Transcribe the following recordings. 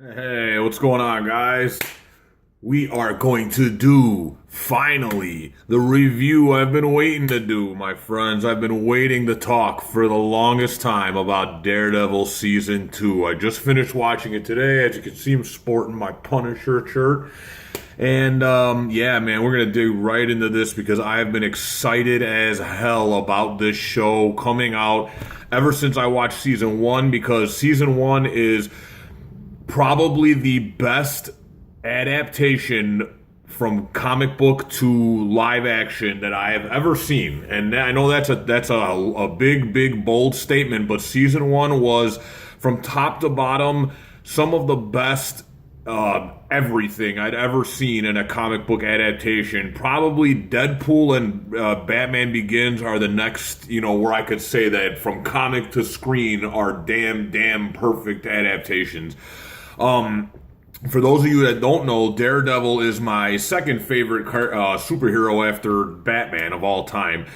Hey, what's going on, guys? We are going to do, finally, the review I've been waiting to do, my friends. I've been waiting to talk for the longest time about Daredevil Season 2. I just finished watching it today. As you can see, I'm sporting my Punisher shirt. And, yeah, man, we're going to dig right into this because I have been excited as hell about this show coming out ever since I watched Season 1 because Season 1 is probably the best adaptation from comic book to live action that I have ever seen. And I know that's a big bold statement, but season 1 was from top to bottom some of the best everything I'd ever seen in a comic book adaptation. Probably Deadpool and Batman Begins are the next, where I could say that from comic to screen are damn perfect adaptations. For those of you that don't know, Daredevil is my second favorite superhero after Batman of all time.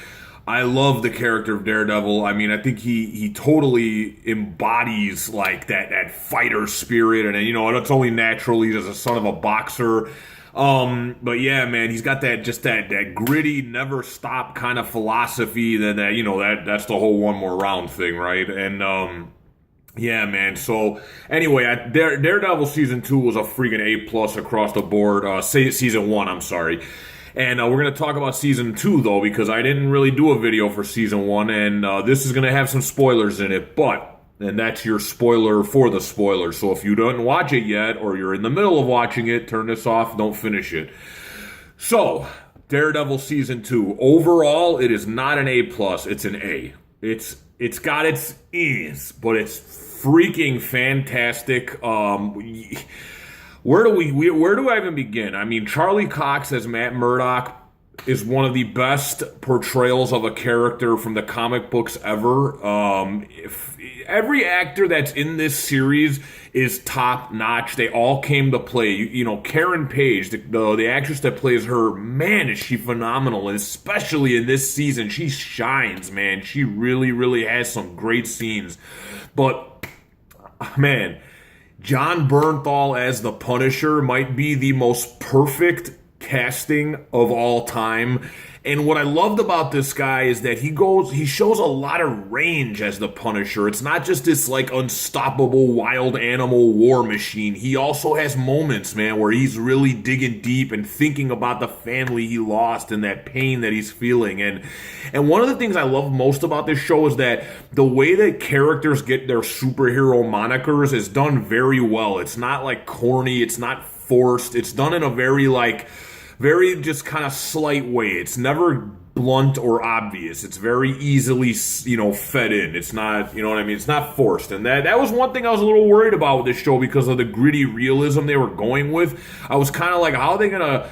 I love the character of Daredevil. I mean, I think he totally embodies like that fighter spirit, and it's only natural. He's a son of a boxer. But yeah, man, he's got that gritty, never stop kind of philosophy that's the whole one more round thing, right? And yeah, man. So anyway, Daredevil season 2 was a freaking A+ across the board. Season 1, I'm sorry. And we're going to talk about season 2 though, because I didn't really do a video for season 1, and this is going to have some spoilers in it. And that's your spoiler for the spoiler. So if you don't watch it yet, or you're in the middle of watching it, turn this off. Don't finish it. So Daredevil season 2. Overall, it is not an A+. It's an A. It's got its E's, but it's freaking fantastic. Where do I even begin? I mean, Charlie Cox as Matt Murdock is one of the best portrayals of a character from the comic books ever. Every actor that's in this series is top notch. They all came to play. Karen Page, the actress that plays her, man, is she phenomenal. And especially in this season, she shines, man. She really has some great scenes. But, man, John Bernthal as the Punisher might be the most perfect casting of all time. And what I loved about this guy is that he shows a lot of range as the Punisher. It's not just this like unstoppable wild animal war machine. He also has moments, man, where he's really digging deep and thinking about the family he lost and that pain that he's feeling. And one of the things I love most about this show is that the way that characters get their superhero monikers is done very well. It's not like corny, it's not forced. It's done in a very just kind of slight way. It's never blunt or obvious. It's very easily, fed in. It's not, you know what I mean? It's not forced. And that was one thing I was a little worried about with this show because of the gritty realism they were going with. I was kind of like, how are they going to,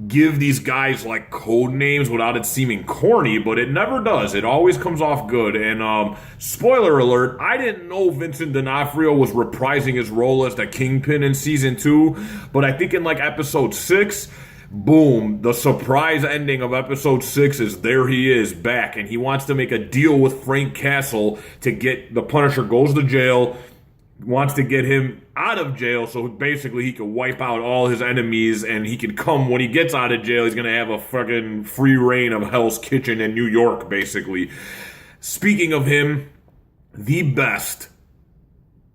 give these guys like code names without it seeming corny? But it never does. It always comes off good. And spoiler alert, I didn't know Vincent D'Onofrio was reprising his role as the Kingpin in season 2. But I think in like episode 6, boom, the surprise ending of episode 6 is there he is back, and he wants to make a deal with Frank Castle to get the Punisher goes to jail, wants to get him out of jail so basically he can wipe out all his enemies, and he can come when he gets out of jail, he's going to have a fucking free reign of Hell's Kitchen in New York, basically. Speaking of him, the best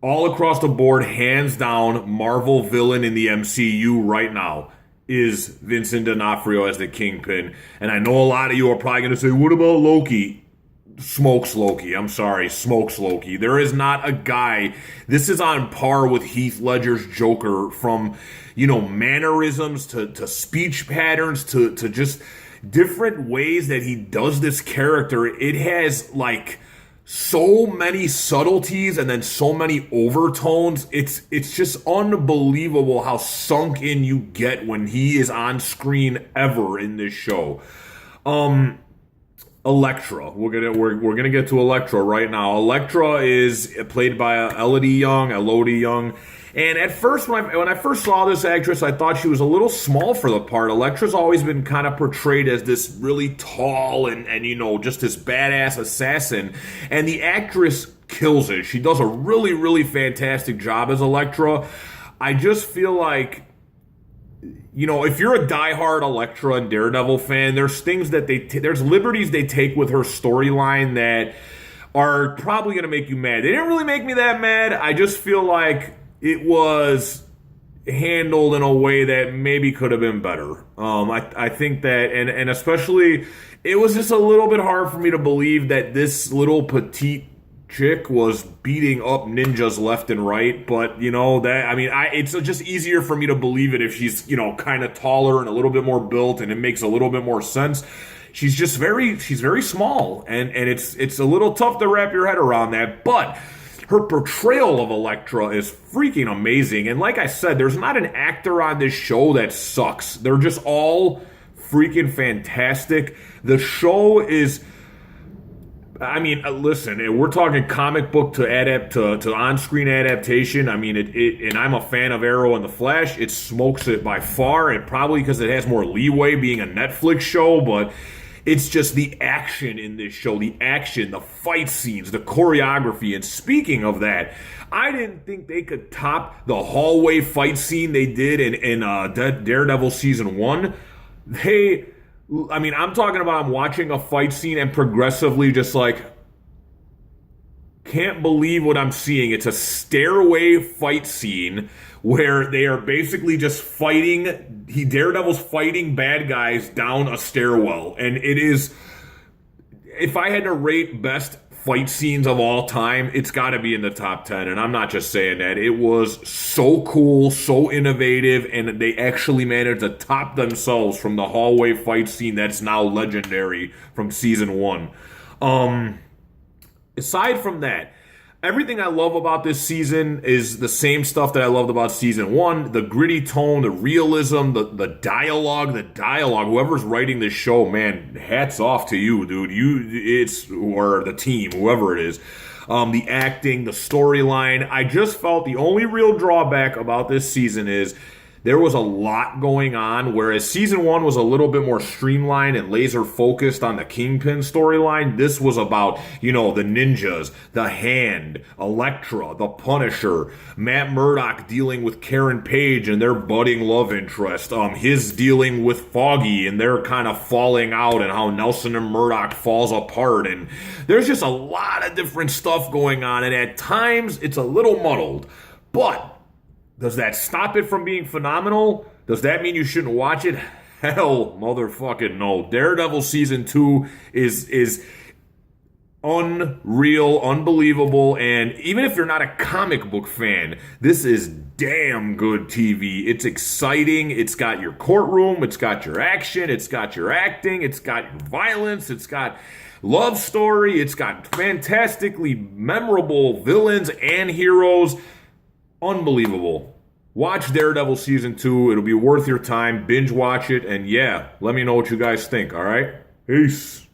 all across the board, hands down, Marvel villain in the MCU right now is Vincent D'Onofrio as the Kingpin. And I know a lot of you are probably going to say, what about Loki? Smokes Loki. I'm sorry, smokes Loki. There is not a guy. This is on par with Heath Ledger's Joker from, mannerisms to speech patterns to just different ways that he does this character. It has like so many subtleties and then so many overtones. It's just unbelievable how sunk in you get when he is on screen ever in this show. Elektra. We're gonna get to Elektra right now. Elektra is played by Elodie Young. And at first, when I first saw this actress, I thought she was a little small for the part. Elektra's always been kind of portrayed as this really tall and just this badass assassin. And the actress kills it. She does a really, really fantastic job as Elektra. I just feel like, if you're a diehard Elektra and Daredevil fan, there's things that there's liberties they take with her storyline that are probably going to make you mad. They didn't really make me that mad. I just feel like it was handled in a way that maybe could have been better. I think that, and especially, it was just a little bit hard for me to believe that this little petite chick was beating up ninjas left and right. But it's just easier for me to believe it if she's kind of taller and a little bit more built, and it makes a little bit more sense. She's very small, and it's a little tough to wrap your head around that, but her portrayal of Elektra is freaking amazing. And like I said, there's not an actor on this show that sucks. They're just all freaking fantastic. The show is, listen, we're talking comic book to on-screen adaptation. And I'm a fan of Arrow and the Flash. It smokes it by far, and probably because it has more leeway being a Netflix show, but it's just the action in this show, the action, the fight scenes, the choreography. And speaking of that, I didn't think they could top the hallway fight scene they did in Daredevil Season 1. I'm talking about I'm watching a fight scene and progressively just like, can't believe what I'm seeing. It's a stairway fight scene where they are basically just fighting. Daredevil's fighting bad guys down a stairwell. And it is, if I had to rate best fight scenes of all time, it's got to be in the top 10. And I'm not just saying that. It was so cool, so innovative, and they actually managed to top themselves from the hallway fight scene that's now legendary from Season 1. Aside from that, everything I love about this season is the same stuff that I loved about Season 1. The gritty tone, the realism, the dialogue. Whoever's writing this show, man, hats off to you, dude. Or the team, whoever it is. The acting, the storyline. I just felt the only real drawback about this season is there was a lot going on, whereas Season 1 was a little bit more streamlined and laser focused on the Kingpin storyline. This was about, the ninjas, the Hand, Elektra, the Punisher, Matt Murdock dealing with Karen Page and their budding love interest, his dealing with Foggy and their kind of falling out, and how Nelson and Murdock falls apart. And there's just a lot of different stuff going on, and at times it's a little muddled. But does that stop it from being phenomenal? Does that mean you shouldn't watch it? Hell, motherfucking no. Daredevil Season 2 is unreal, unbelievable, and even if you're not a comic book fan, this is damn good TV. It's exciting. It's got your courtroom. It's got your action. It's got your acting. It's got your violence. It's got love story. It's got fantastically memorable villains and heroes. Unbelievable. Watch Daredevil Season 2. It'll be worth your time. Binge watch it. And yeah, let me know what you guys think, all right? Peace.